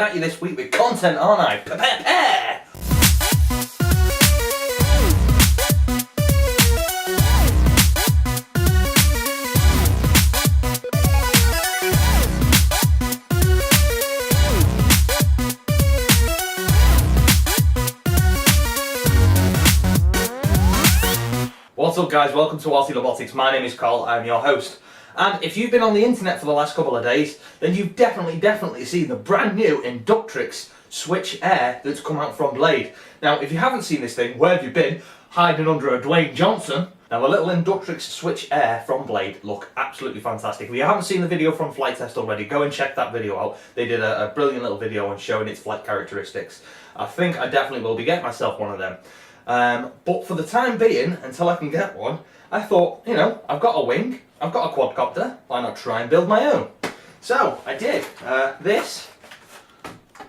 coming at you this week with content, aren't I? Prepare! What's up guys, welcome to RC Robotics. My name is Carl, I'm your host. And if you've been on the internet for the last couple of days, then you've definitely seen the brand new Inductrix Switch Air that's come out from Blade. Now, if you haven't seen this thing, where have you been? Hiding under a Dwayne Johnson. Now, a little Inductrix Switch Air from Blade look absolutely fantastic. If you haven't seen the video from Flight Test already, go and check that video out. They did a brilliant little video on showing its flight characteristics. I think I definitely will be getting myself one of them. But for the time being, until I can get one, I thought, you know, I've got a wing, I've got a quadcopter, why not try and build my own? So, I did. This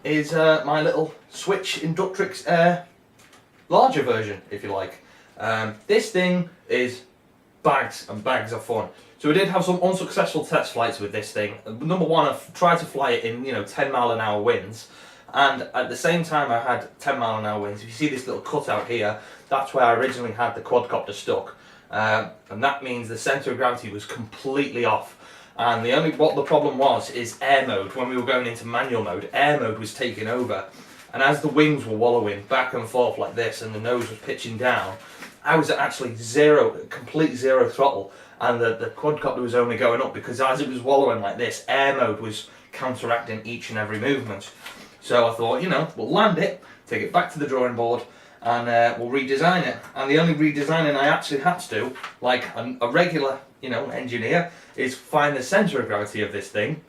is my little Switch Inductrix Air larger version, if you like. This thing is bags and bags of fun. So we did have some unsuccessful test flights with this thing. Number one, I tried to fly it in, 10-mile-an-hour winds. And at the same time I had 10-mile-an-hour winds. If you see this little cutout here, that's where I originally had the quadcopter stuck. And that means the centre of gravity was completely off. And what the problem was is air mode. When we were going into manual mode, air mode was taking over. And as the wings were wallowing back and forth like this and the nose was pitching down, I was at actually complete zero throttle. And the quadcopter was only going up because as it was wallowing like this, air mode was counteracting each and every movement. So I thought, we'll land it, take it back to the drawing board, and we'll redesign it. And the only redesigning I actually had to do, like a regular, engineer, is find the centre of gravity of this thing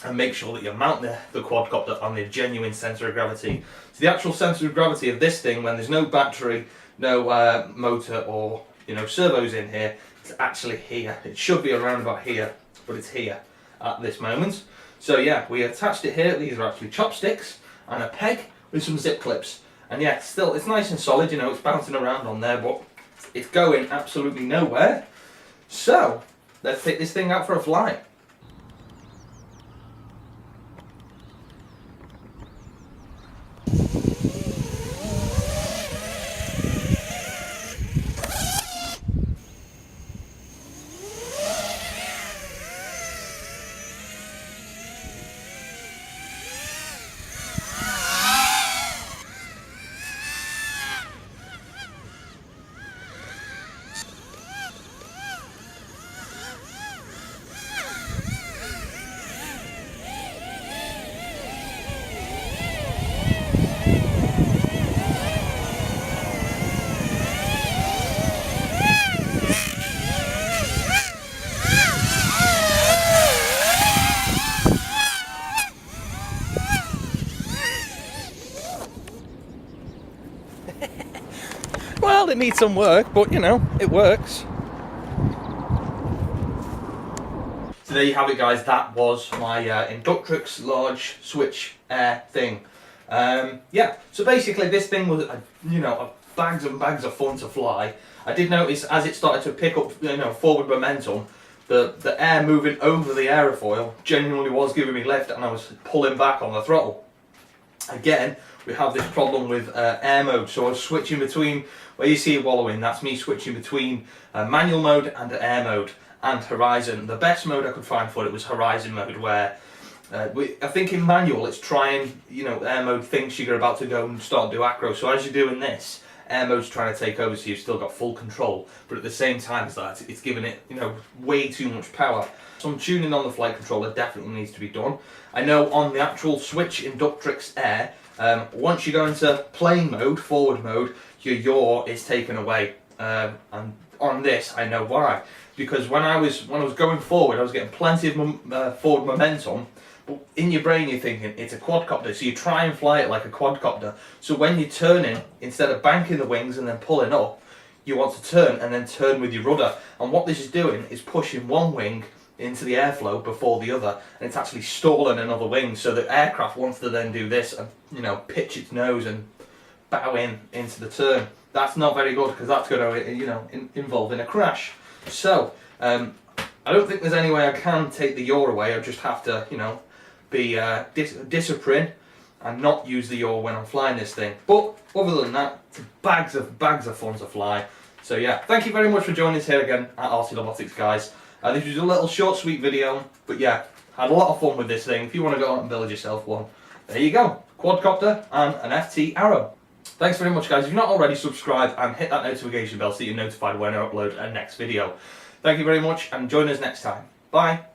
and make sure that you mount the quadcopter on the genuine centre of gravity. So the actual centre of gravity of this thing, when there's no battery, no motor or servos in here, it's actually here. It should be around about here, but it's here at this moment. So yeah, we attached it here. These are actually chopsticks and a peg with some zip clips. And yeah, still, it's nice and solid, it's bouncing around on there, but it's going absolutely nowhere. So, let's take this thing out for a fly. Well, it needs some work, but it works. So there you have it guys, that was my Inductrix large Switch Air thing. Yeah, so basically this thing was, bags and bags of fun to fly. I did notice as it started to pick up, forward momentum, the air moving over the aerofoil genuinely was giving me lift and I was pulling back on the throttle. Again, we have this problem with air mode, so I was switching between, where you see it wallowing, that's me switching between manual mode and air mode and horizon. The best mode I could find for it was horizon mode, where I think in manual it's trying, air mode thinks you're about to go and start do acro, so as you're doing this, air mode's trying to take over so you've still got full control, but at the same time as that, it's giving it, way too much power. Some tuning on the flight controller definitely needs to be done. I know on the actual Switch Inductrix Air, once you go into plane mode, forward mode, your yaw is taken away. And on this, I know why. Because when I was going forward, I was getting plenty of forward momentum. But in your brain, you're thinking it's a quadcopter, so you try and fly it like a quadcopter. So when you're turning, instead of banking the wings and then pulling up, you want to turn and then turn with your rudder. And what this is doing is pushing one wing into the airflow before the other, and it's actually stalling another wing, so the aircraft wants to then do this and pitch its nose and bow into the turn. That's not very good because that's going to involve in a crash. So I don't think there's any way I can take the yaw away. I just have to be discipline and not use the yaw when I'm flying this thing. But other than that, it's bags of fun to fly. So yeah, thank you very much for joining us here again at RC Robotics, guys. This was a little short, sweet video, but yeah, had a lot of fun with this thing. If you want to go out and build yourself one, there you go. Quadcopter and an FT Arrow. Thanks very much, guys. If you're not already, subscribe and hit that notification bell so you're notified when I upload a next video. Thank you very much and join us next time. Bye.